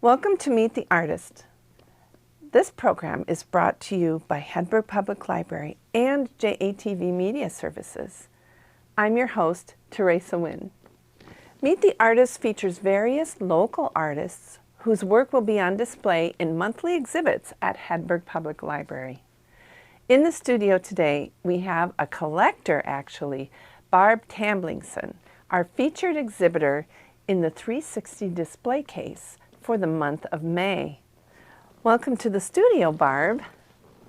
Welcome to Meet the Artist. This program is brought to you by Hedberg Public Library and JATV Media Services. I'm your host, Teresa Nguyen. Meet the Artist features various local artists whose work will be on display in monthly exhibits at Hedberg Public Library. In the studio today, we have a collector, actually, Barb Tamblingson, our featured exhibitor in the 360 display case for the month of May. Welcome to the studio, Barb.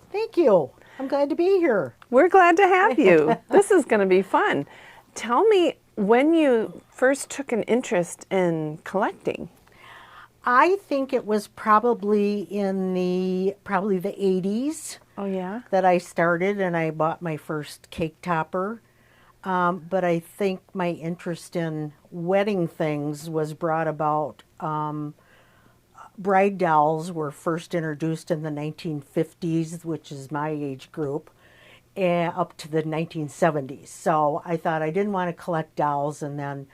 Thank you. I'm glad to be here. We're glad to have you. This is going to be fun. Tell me when you first took an interest in collecting. I think it was probably in the 80s. Oh, yeah? That I started, and I bought my first cake topper. But I think my interest in wedding things was brought about. Bride dolls were first introduced in the 1950s, which is my age group, up to the 1970s. So I thought I didn't want to collect dolls, and then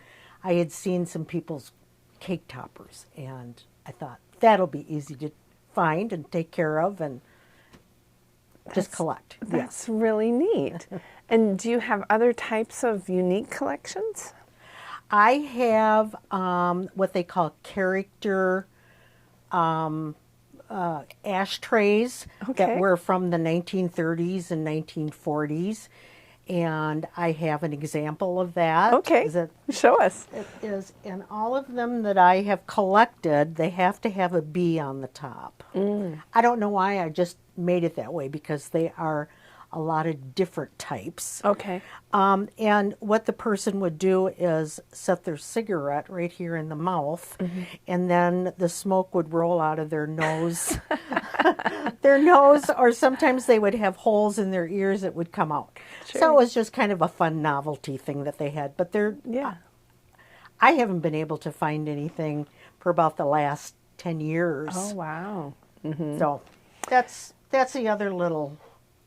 I had seen some people's cake toppers, and I thought that'll be easy to find and take care of and just collect. That's really neat. And do you have other types of unique collections? I have what they call character ashtrays that were from the 1930s and 1940s, and I have an example of that. Okay, show us. It is, and all of them that I have collected, they have to have a B on the top. I don't know why, I just made it that way because they are a lot of different types. Okay. And what the person would do is set their cigarette right here in the mouth, and then the smoke would roll out of their nose. Their nose, or sometimes they would have holes in their ears that would come out. Sure. So it was just kind of a fun novelty thing that they had. But I haven't been able to find anything for about the last 10 years. Oh, wow. So that's the other little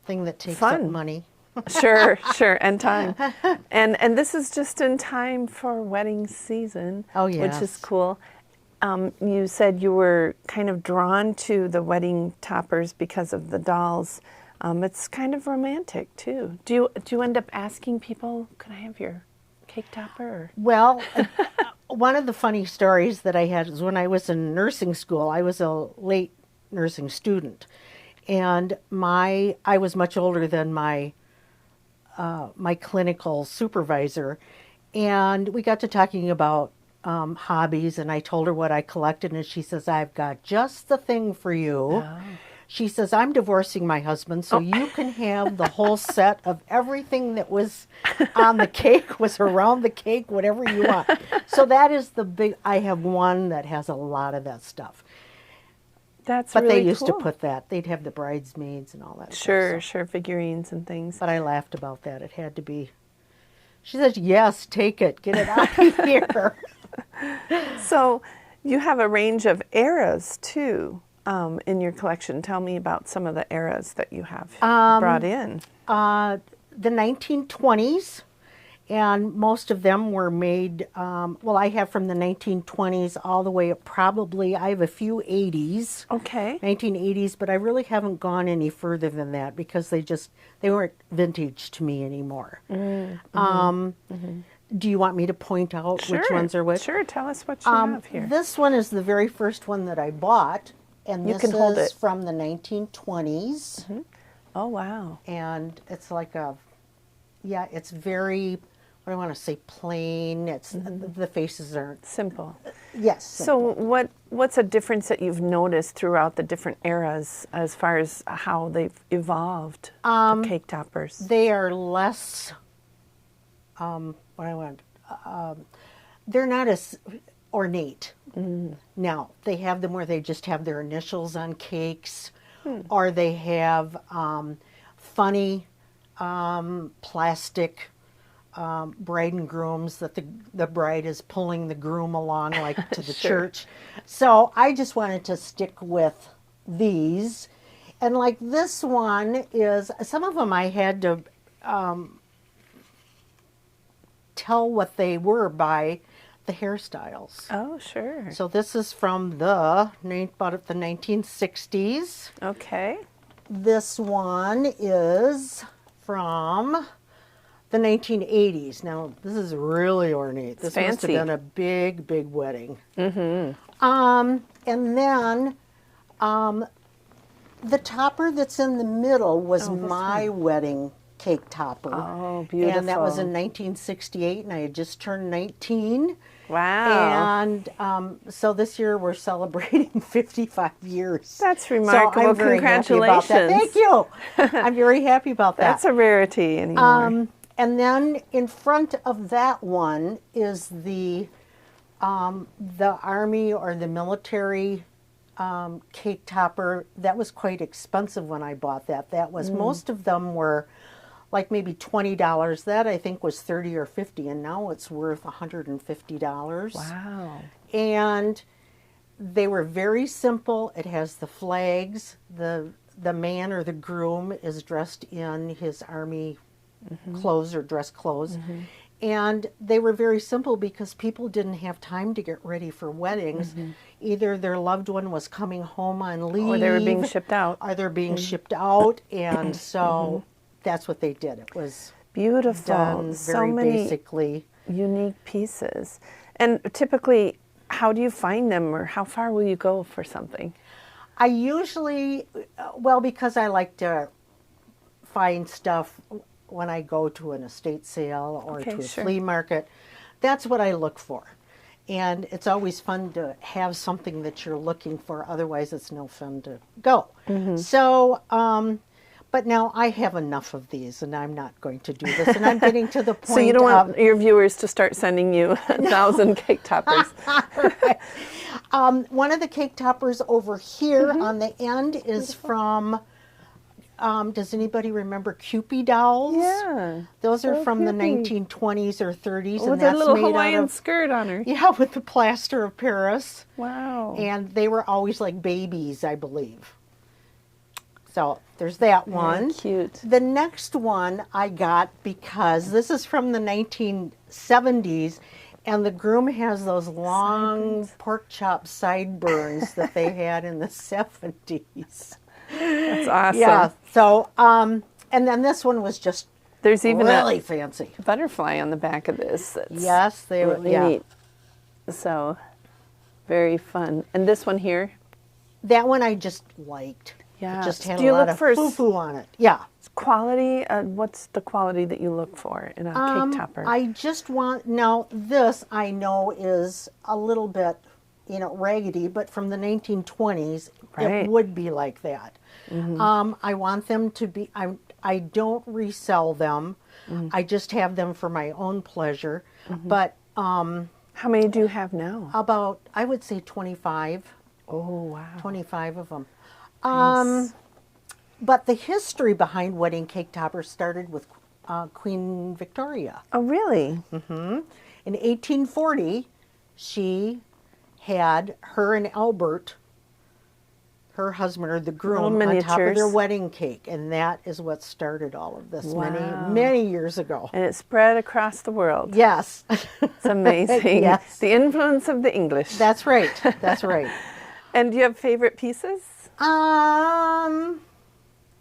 thing that takes up money. Sure, and time. And this is just in time for wedding season, which is cool. You said you were kind of drawn to the wedding toppers because of the dolls. It's kind of romantic too. Do you end up asking people, "Can I have your cake topper?" Or? Well, one of the funny stories that I had is when I was in nursing school. I was a late nursing student, and I was much older than my clinical supervisor, and we got to talking about hobbies, and I told her what I collected, and she says, "I've got just the thing for you." Oh. She says, "I'm divorcing my husband, so you can have the whole set of everything that was on the cake, was around the cake, whatever you want." So that is I have one that has a lot of that stuff. That's but really they used cool. to put that. They'd have the bridesmaids and all that stuff. So. Sure, figurines and things. But I laughed about that. It had to be. She said, "Yes, take it. Get it out of here." So you have a range of eras, too, in your collection. Tell me about some of the eras that you have brought in. The 1920s. And most of them were made, I have from the 1920s all the way up I have a few 80s. Okay. 1980s, but I really haven't gone any further than that because they weren't vintage to me anymore. Do you want me to point out which ones are which? Sure, tell us what you have here. This one is the very first one that I bought, and this is from the 1920s. Oh, wow. And it's like it's very... I want to say plain. It's the faces aren't simple. Yes. Simple. So what's a difference that you've noticed throughout the different eras as far as how they've evolved? The cake toppers. They are less. They're not as ornate. Now they have them where they just have their initials on cakes, or they have funny plastic. Bride and grooms that the bride is pulling the groom along like to the church. So I just wanted to stick with these. And like this one is, some of them I had to tell what they were by the hairstyles. Oh, sure. So this is from about the 1960s. Okay. This one is from the 1980s. Now, this is really ornate. This must have fancy. been a big, big wedding. And then the topper that's in the middle was my wedding cake topper. Oh, beautiful. And that was in 1968, and I had just turned 19. Wow. And so this year we're celebrating 55 years. That's remarkable. So I'm very happy about that. Congratulations. Thank you. I'm very happy about that. That's a rarity anymore. And then in front of that one is the Army or the military cake topper. That was quite expensive when I bought that. That was most of them were like maybe $20. That I think was $30 or $50, and now it's worth $150. Wow. And they were very simple. It has the flags. The man or the groom is dressed in his Army clothes or dress clothes. And they were very simple because people didn't have time to get ready for weddings. Either their loved one was coming home on leave, Or they were being shipped out. Or they're being shipped out, and so that's what they did. It was Beautiful. done So very many basically. unique pieces. And typically, how do you find them, or how far will you go for something? I usually, well, because I like to find stuff when I go to an estate sale or Okay, to a sure. flea market. That's what I look for. And it's always fun to have something that you're looking for. Otherwise, it's no fun to go. So, but now I have enough of these, and I'm not going to do this. And I'm getting to the point So you don't want your viewers to start sending you 1,000 cake toppers. One of the cake toppers over here on the end is from, does anybody remember Kewpie dolls? Yeah. Those are So from the Kewpie. 1920s or 30s. and With a that's little made Hawaiian out of, skirt on her. yeah, with the plaster of Paris. Wow. And they were always like babies, I believe. So there's that one. Cute. The next one I got because this is from the 1970s, and the groom has those long pork chop sideburns that they had in the 70s. That's awesome. Yeah. So, and then this one was just There's even really fancy. a butterfly on the back of this. That's Yes, they were. really Yeah. neat. So, very fun. And this one here? That one I just liked. Yeah. It just had Do you a lot look of for foo-foo on it. Yeah. quality? What's the quality that you look for in a cake topper? I just want, now this I know is a little bit, raggedy, but from the 1920s, Right. it would be like that. I want them to be, I don't resell them. I just have them for my own pleasure. But How many do you have now? about, I would say 25. Oh, wow. 25 of them. Nice. But the history behind wedding cake toppers started with Queen Victoria. Oh, really? In 1840, she had her and Albert, her husband or the groom, Little on top of their miniatures. wedding cake. And that is what started all of this Wow. many, many years ago. And it spread across the world. Yes. It's amazing. Yes. The influence of the English. That's right. That's right. And do you have favorite pieces?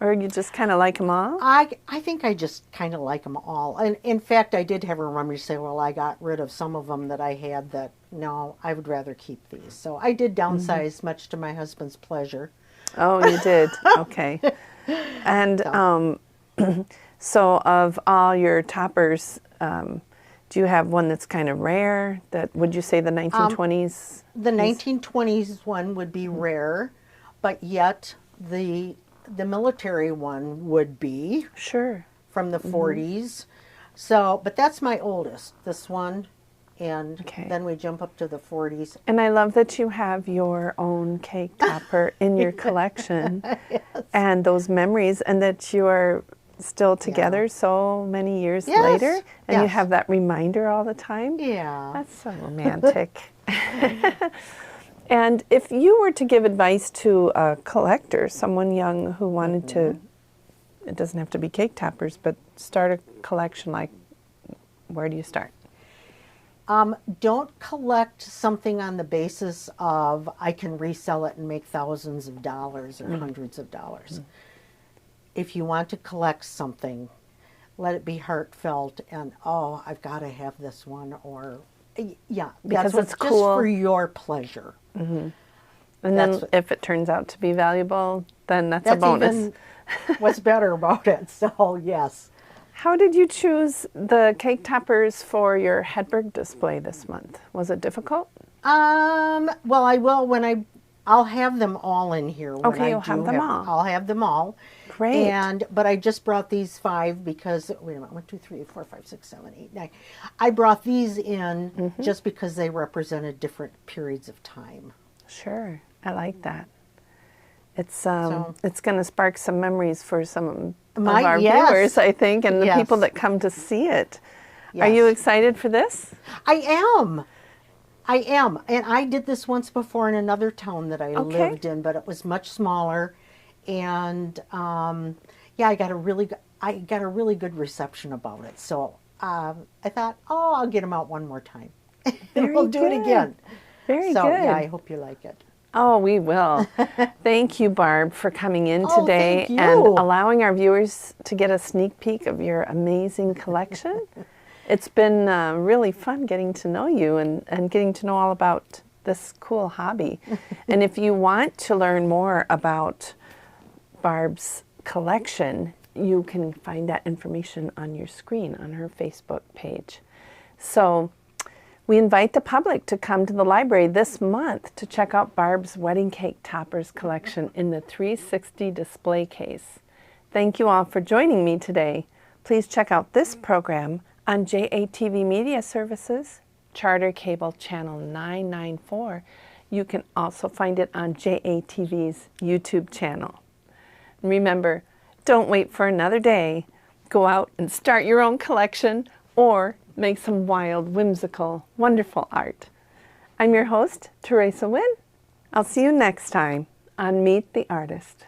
Or you just kind of like them all? I think I just kind of like them all. And in fact, I did have a rummage say, well, I got rid of some of them that I had that, no, I would rather keep these. So I did downsize, much to my husband's pleasure. Oh, you did? Okay. And so of all your toppers, do you have one that's kind of rare? That would you say the 1920s? The 1920s one would be rare, but yet the military one would be Sure. from the 40s. So, but that's my oldest, this one. And Okay. then we jump up to the 40s. And I love that you have your own cake topper in your collection. And those memories, and that you are still together so many years Yes, later. And you yes. have that reminder all the time. Yeah. That's so romantic. And if you were to give advice to a collector, someone young who wanted to, it doesn't have to be cake toppers, but start a collection, like, where do you start? Don't collect something on the basis of I can resell it and make thousands of dollars or hundreds of dollars. If you want to collect something, let it be heartfelt and, oh, I've got to have this one, or, yeah, Because that's it's just cool. for your pleasure. And then if it turns out to be valuable, then that's a That's bonus. even what's better about it. So, yes. How did you choose the cake toppers for your Hedberg display this month? Was it difficult? Well, I will when I'll have them all in here. When Okay, I you'll do have them all. I'll have them all. Great. But I just brought these 5 because, wait a minute, 1, 2, 3, 4, 5, 6, 7, 8, 9. I brought these in just because they represented different periods of time. Sure, I like that. It's going to spark some memories for some of our viewers, I think, and the people that come to see it. Yes. Are you excited for this? I am. And I did this once before in another town that I lived in, but it was much smaller. And yeah, I got a really good reception about it. So I thought, oh, I'll get them out one more time. And we'll do it again. Very so, good. Yeah, I hope you like it. Oh, we will. Thank you, Barb, for coming in today thank you. and allowing our viewers to get a sneak peek of your amazing collection. It's been really fun getting to know you and getting to know all about this cool hobby. And if you want to learn more about Barb's collection, you can find that information on your screen on her Facebook page. So we invite the public to come to the library this month to check out Barb's wedding cake toppers collection in the 360 display case. Thank you all for joining me today. Please check out this program on JATV Media Services, Charter Cable Channel 994. You can also find it on JATV's YouTube channel. And remember, don't wait for another day. Go out and start your own collection or make some wild, whimsical, wonderful art. I'm your host, Teresa Nguyen. I'll see you next time on Meet the Artist.